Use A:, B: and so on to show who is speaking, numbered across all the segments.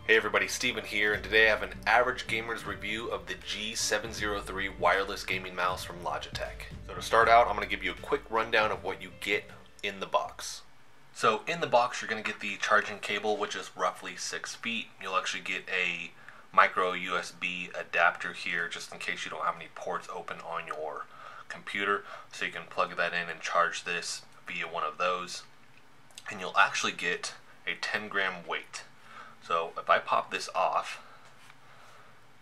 A: Hey everybody, Steven here, and today I have an average gamer's review of the G703 wireless gaming mouse from Logitech. So to start out, I'm going to give you a quick rundown of what you get in the box. So in the box you're going to get the charging cable, which is roughly 6 feet. You'll actually get a micro USB adapter here just in case you don't have any ports open on your computer, so you can plug that in and charge this via one of those. And you'll actually get a 10-gram weight. So if I pop this off,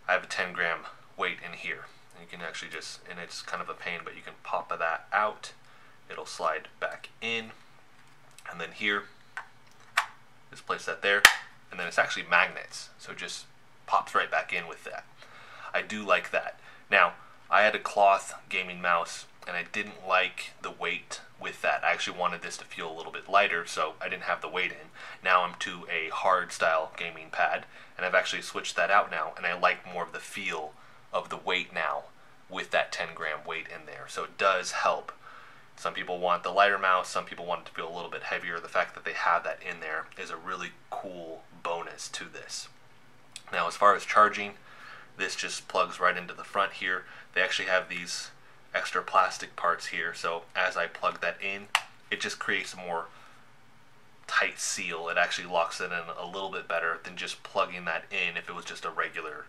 A: I have a 10-gram weight in here. And you can actually just, and it's kind of a pain, but you can pop that out. It'll slide back in. And then here, just place that there. And then it's actually magnets, so it just pops right back in with that. I do like that. Now, I had a cloth gaming mouse, and I didn't like the weight with that. I actually wanted this to feel a little bit lighter, so I didn't have the weight in. Now I'm to a hard style gaming pad, and I've actually switched that out now, and I like more of the feel of the weight now with that 10-gram weight in there. So it does help. Some people want the lighter mouse, some people want it to feel a little bit heavier. The fact that they have that in there is a really cool bonus to this. Now as far as charging, this just plugs right into the front here. They actually have these extra plastic parts here, so as I plug that in, it just creates a more tight seal. It actually locks it in a little bit better than just plugging that in. If it was just a regular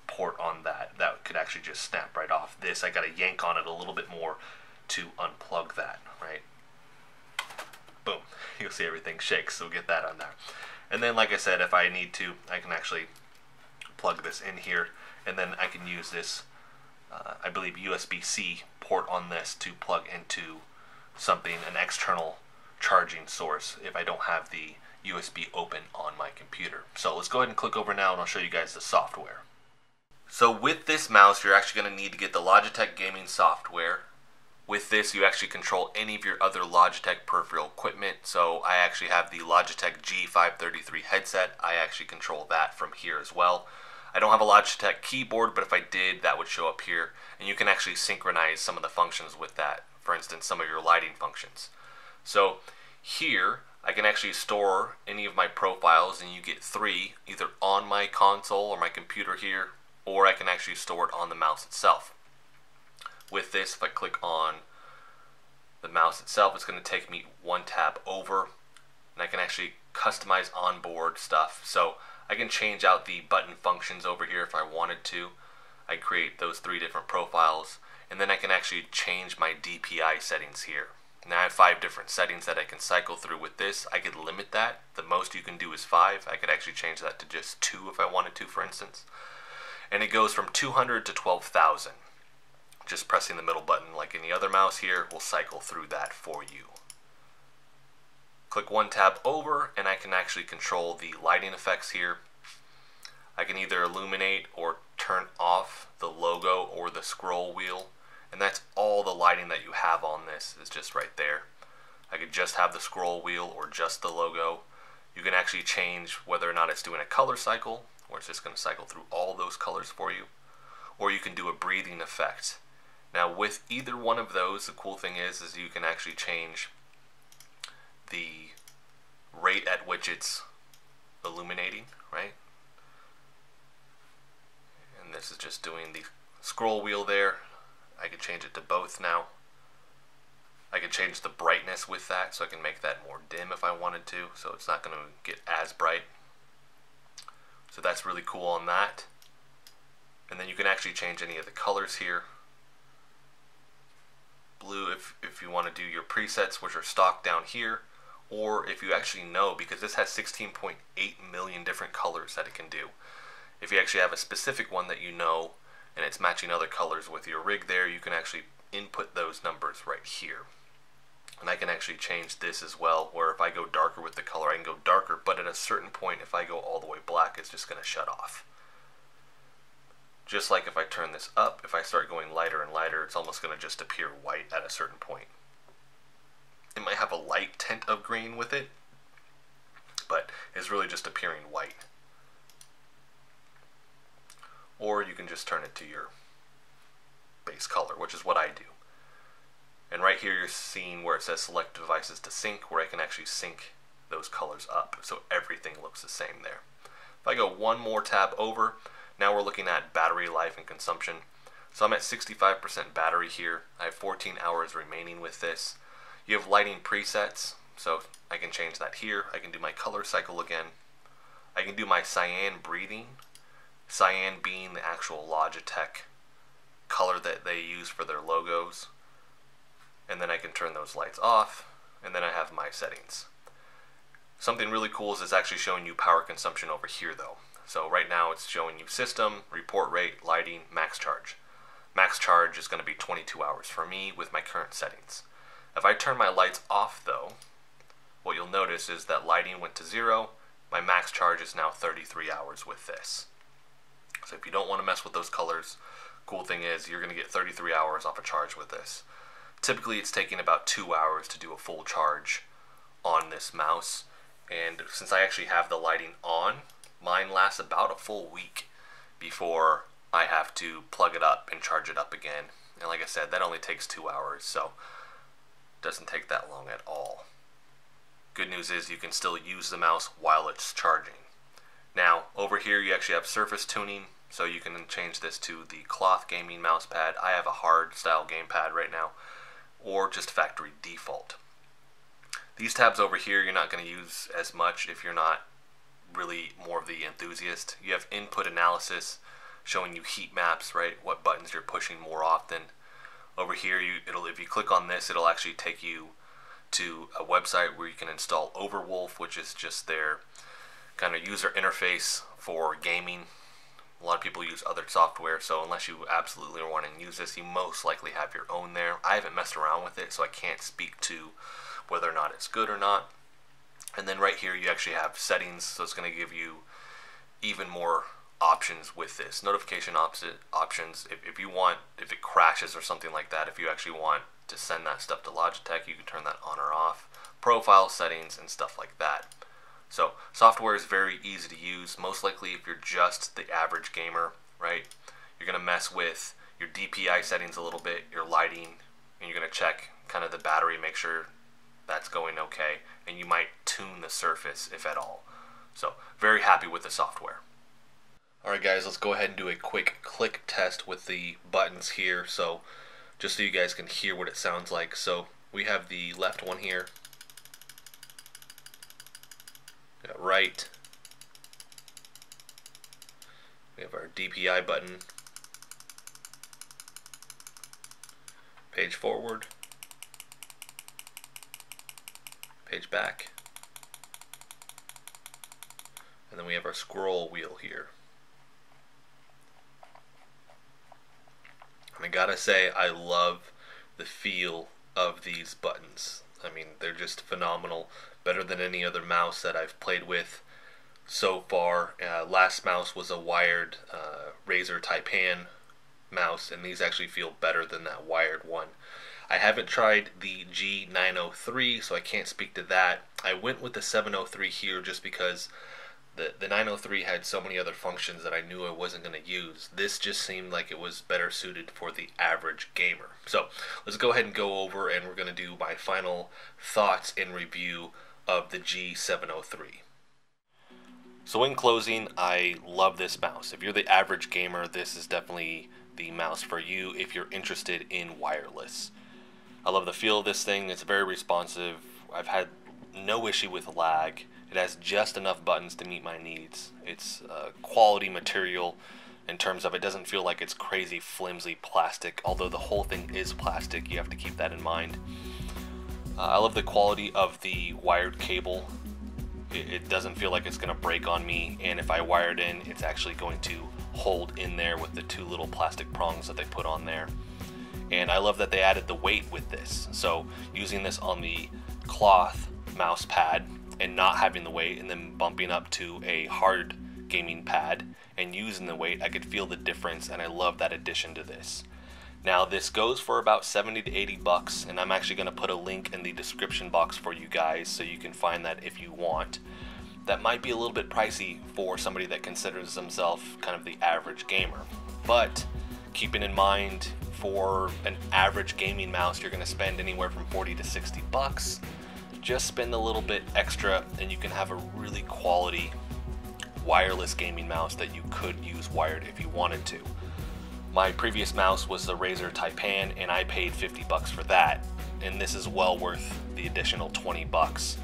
A: port on that could actually just snap right off. This, I got to yank on it a little bit more to unplug that, right? Boom. You'll see everything shakes, so get that on there. And then, like I said, if I need to, I can actually plug this in here, and then I can use this I believe USB-C port on this to plug into something, an external charging source, if I don't have the USB open on my computer. So let's go ahead and click over now and I'll show you guys the software. So with this mouse, you're actually going to need to get the Logitech gaming software. With this, you actually control any of your other Logitech peripheral equipment. So I actually have the Logitech G703 headset. I actually control that from here as well. I don't have a Logitech keyboard, but if I did, that would show up here. And you can actually synchronize some of the functions with that. For instance, some of your lighting functions. So here, I can actually store any of my profiles, and you get 3, either on my console or my computer here, or I can actually store it on the mouse itself. With this, if I click on the mouse itself, it's going to take me 1 tab over, and I can actually customize onboard stuff. So I can change out the button functions over here if I wanted to. I create those 3 different profiles, and then I can actually change my DPI settings here. Now I have 5 different settings that I can cycle through with this. I could limit that. The most you can do is 5. I could actually change that to just 2 if I wanted to, for instance. And it goes from 200 to 12,000. Just pressing the middle button like any other mouse here will cycle through that for you. Click 1 tab over, and I can actually control the lighting effects here. I can either illuminate or turn off the logo or the scroll wheel, and that's all the lighting that you have on this is just right there. I could just have the scroll wheel or just the logo. You can actually change whether or not it's doing a color cycle, or it's just going to cycle through all those colors for you, or you can do a breathing effect. Now with either one of those, the cool thing is you can actually change the rate at which it's illuminating, right? And this is just doing the scroll wheel there. I can change it to both now. I can change the brightness with that, so I can make that more dim if I wanted to, so it's not going to get as bright. So that's really cool on that. And then you can actually change any of the colors here. Blue if you want to do your presets, which are stock down here. Or if you actually know, because this has 16.8 million different colors that it can do. If you actually have a specific one that you know, and it's matching other colors with your rig there, you can actually input those numbers right here. And I can actually change this as well, where if I go darker with the color, I can go darker, but at a certain point, if I go all the way black, it's just going to shut off. Just like if I turn this up, if I start going lighter and lighter, it's almost going to just appear white at a certain point. It might have a light tint of green with it, but it's really just appearing white. Or you can just turn it to your base color, which is what I do. And right here you're seeing where it says select devices to sync, where I can actually sync those colors up so everything looks the same there. If I go one more tab over, now we're looking at battery life and consumption. So I'm at 65% battery here. I have 14 hours remaining with this. You have lighting presets, so I can change that here. I can do my color cycle again. I can do my cyan breathing, cyan being the actual Logitech color that they use for their logos. And then I can turn those lights off, and then I have my settings. Something really cool is it's actually showing you power consumption over here though. So right now it's showing you system, report rate, lighting, max charge. Max charge is going to be 22 hours for me with my current settings. If I turn my lights off though, what you'll notice is that lighting went to 0. My max charge is now 33 hours with this. So if you don't want to mess with those colors, cool thing is you're going to get 33 hours off a charge with this. Typically it's taking about 2 hours to do a full charge on this mouse, and since I actually have the lighting on, mine lasts about a full week before I have to plug it up and charge it up again. And like I said, that only takes 2 hours, so it doesn't take that long at all. Good news is you can still use the mouse while it's charging. Now over here you actually have surface tuning, so you can change this to the cloth gaming mouse pad. I have a hard style gamepad right now, or just factory default. These tabs over here you're not going to use as much if you're not really more of the enthusiast. You have input analysis showing you heat maps, right? What buttons you're pushing more often. Over here, if you click on this, it'll actually take you to a website where you can install Overwolf, which is just their kind of user interface for gaming. A lot of people use other software, so unless you absolutely want to use this, you most likely have your own there. I haven't messed around with it, so I can't speak to whether or not it's good or not. And then right here you actually have settings, so it's going to give you even more options with this. Notification options, if it crashes or something like that, if you actually want to send that stuff to Logitech, you can turn that on or off. Profile settings and stuff like that. So software is very easy to use. Most likely if you're just the average gamer, right, you're going to mess with your DPI settings a little bit, your lighting, and you're going to check kind of the battery, make sure that's going okay, and you might tune the surface if at all. So very happy with the software. Alright guys, let's go ahead and do a quick click test with the buttons here, so just so you guys can hear what it sounds like. So we have the left one here, we got right, we have our DPI button, page forward, page back, and then we have our scroll wheel here. And I gotta say, I love the feel of these buttons. I mean, they're just phenomenal, better than any other mouse that I've played with so far. Last mouse was a wired Razer Taipan mouse, and these actually feel better than that wired one. I haven't tried the G903, so I can't speak to that. I went with the 703 here just because the 903 had so many other functions that I knew I wasn't going to use. This just seemed like it was better suited for the average gamer. So let's go ahead and go over, and we're going to do my final thoughts and review of the G703. So in closing, I love this mouse. If you're the average gamer, this is definitely the mouse for you if you're interested in wireless. I love the feel of this thing. It's very responsive. I've had no issue with lag. It has just enough buttons to meet my needs. It's quality material in terms of it doesn't feel like it's crazy flimsy plastic, although the whole thing is plastic. You have to keep that in mind. I love the quality of the wired cable. It doesn't feel like it's going to break on me, and if I wire it in, it's actually going to hold in there with the two little plastic prongs that they put on there. And I love that they added the weight with this. So using this on the cloth mouse pad and not having the weight, and then bumping up to a hard gaming pad and using the weight, I could feel the difference, and I love that addition to this. Now this goes for about 70 to 80 bucks, and I'm actually going to put a link in the description box for you guys so you can find that if you want. That might be a little bit pricey for somebody that considers themselves kind of the average gamer, but keeping in mind for an average gaming mouse you're going to spend anywhere from 40 to 60 bucks. just spend a little bit extra and you can have a really quality wireless gaming mouse that you could use wired if you wanted to. My previous mouse was the Razer Taipan and I paid 50 bucks for that, and this is well worth the additional 20 bucks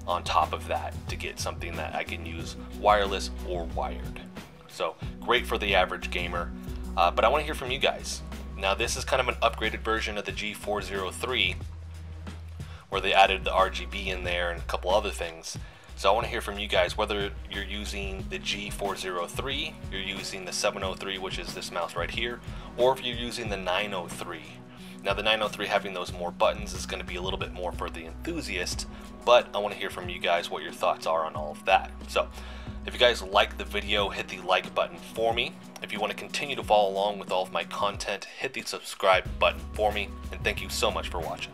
A: on top of that to get something that I can use wireless or wired. So great for the average gamer, but I want to hear from you guys. Now this is kind of an upgraded version of the G403 where they added the RGB in there and a couple other things. So I want to hear from you guys whether you're using the G403, you're using the 703, which is this mouse right here, or if you're using the 903. Now the 903 having those more buttons is going to be a little bit more for the enthusiast, but I want to hear from you guys what your thoughts are on all of that. So if you guys like the video, hit the like button for me. If you want to continue to follow along with all of my content, hit the subscribe button for me, and thank you so much for watching.